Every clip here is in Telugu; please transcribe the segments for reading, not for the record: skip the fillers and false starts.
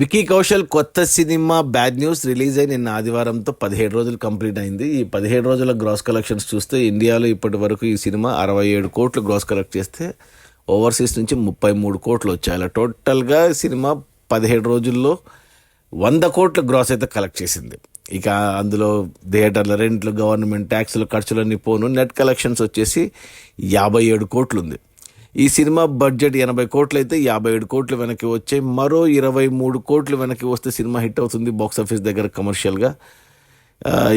విక్కీ కౌశల్ కొత్త సినిమా బ్యాడ్ న్యూస్ రిలీజ్ అయి నిన్న ఆదివారంతో 17 రోజులు కంప్లీట్ అయింది. ఈ 17 రోజుల గ్రాస్ కలెక్షన్స్ చూస్తే ఇండియాలో ఇప్పటి వరకు ఈ సినిమా 67 కోట్లు గ్రాస్ కలెక్ట్ చేస్తే ఓవర్సీస్ నుంచి 33 కోట్లు వచ్చాయి. అలా టోటల్గా సినిమా 17 రోజుల్లో 100 కోట్ల గ్రాస్ అయితే కలెక్ట్ చేసింది. ఇక అందులో థియేటర్ల రెంట్లు, గవర్నమెంట్ ట్యాక్సులు, ఖర్చులన్నీ పోను నెట్ కలెక్షన్స్ వచ్చేసి 57 కోట్లు ఉంది. ఈ సినిమా బడ్జెట్ 80 కోట్లు అయితే 57 కోట్లు వెనక్కి వచ్చాయి. మరో 23 కోట్లు వెనక్కి వస్తే సినిమా హిట్ అవుతుంది బాక్సాఫీస్ దగ్గర కమర్షియల్గా.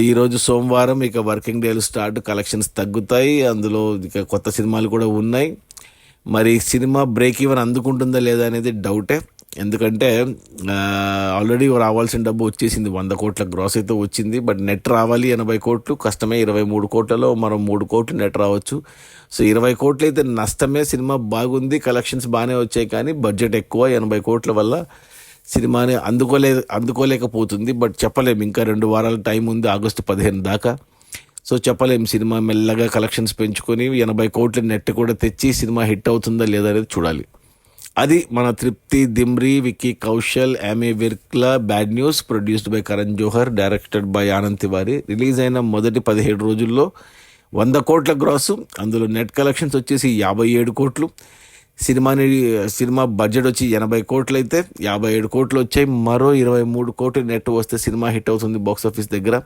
ఈరోజు సోమవారం, ఇక వర్కింగ్ డేలు స్టార్ట్, కలెక్షన్స్ తగ్గుతాయి. అందులో ఇక కొత్త సినిమాలు కూడా ఉన్నాయి. మరి సినిమా బ్రేక్ ఈవెన్ అందుకుంటుందా లేదా అనేది డౌటే. ఎందుకంటే ఆల్రెడీ రావాల్సిన డబ్బు వచ్చేసింది, 100 కోట్ల గ్రాస్ అయితే వచ్చింది. బట్ నెట్ రావాలి 80 కోట్లు కష్టమే. 23 కోట్లలో మరో 3 కోట్లు నెట్ రావచ్చు. సో 20 కోట్లు అయితే నష్టమే. సినిమా బాగుంది, కలెక్షన్స్ బాగానే వచ్చాయి, కానీ బడ్జెట్ ఎక్కువ. 80 కోట్ల వల్ల సినిమాని అందుకోలేకపోతుంది. బట్ చెప్పలేము, ఇంకా 2 వారాల టైం ఉంది, ఆగస్టు 15 దాకా. సో చెప్పలేం, సినిమా మెల్లగా కలెక్షన్స్ పెంచుకొని 80 కోట్ల నెట్ కూడా తెచ్చి సినిమా హిట్ అవుతుందా లేదా అనేది చూడాలి. అది మన తృప్తి దిమ్రీ, విక్కీ కౌశల్, యామీ విర్క్లా bad news. Produced by Karan Johar, directed by Anand Tiwari. Release అయిన మొదటి 17 రోజుల్లో 100 కోట్ల గ్రాసు. అందులో నెట్ కలెక్షన్స్ వచ్చేసి 57 కోట్లు. సినిమా బడ్జెట్ వచ్చి 80 కోట్లు అయితే 57 కోట్లు వచ్చాయి. మరో 23 కోట్లు నెట్ వస్తే సినిమా హిట్ అవుతుంది బాక్సాఫీస్ దగ్గర.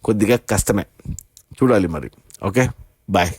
కొద్దిగా కష్టమే, చూడాలి మరి. Okay, bye.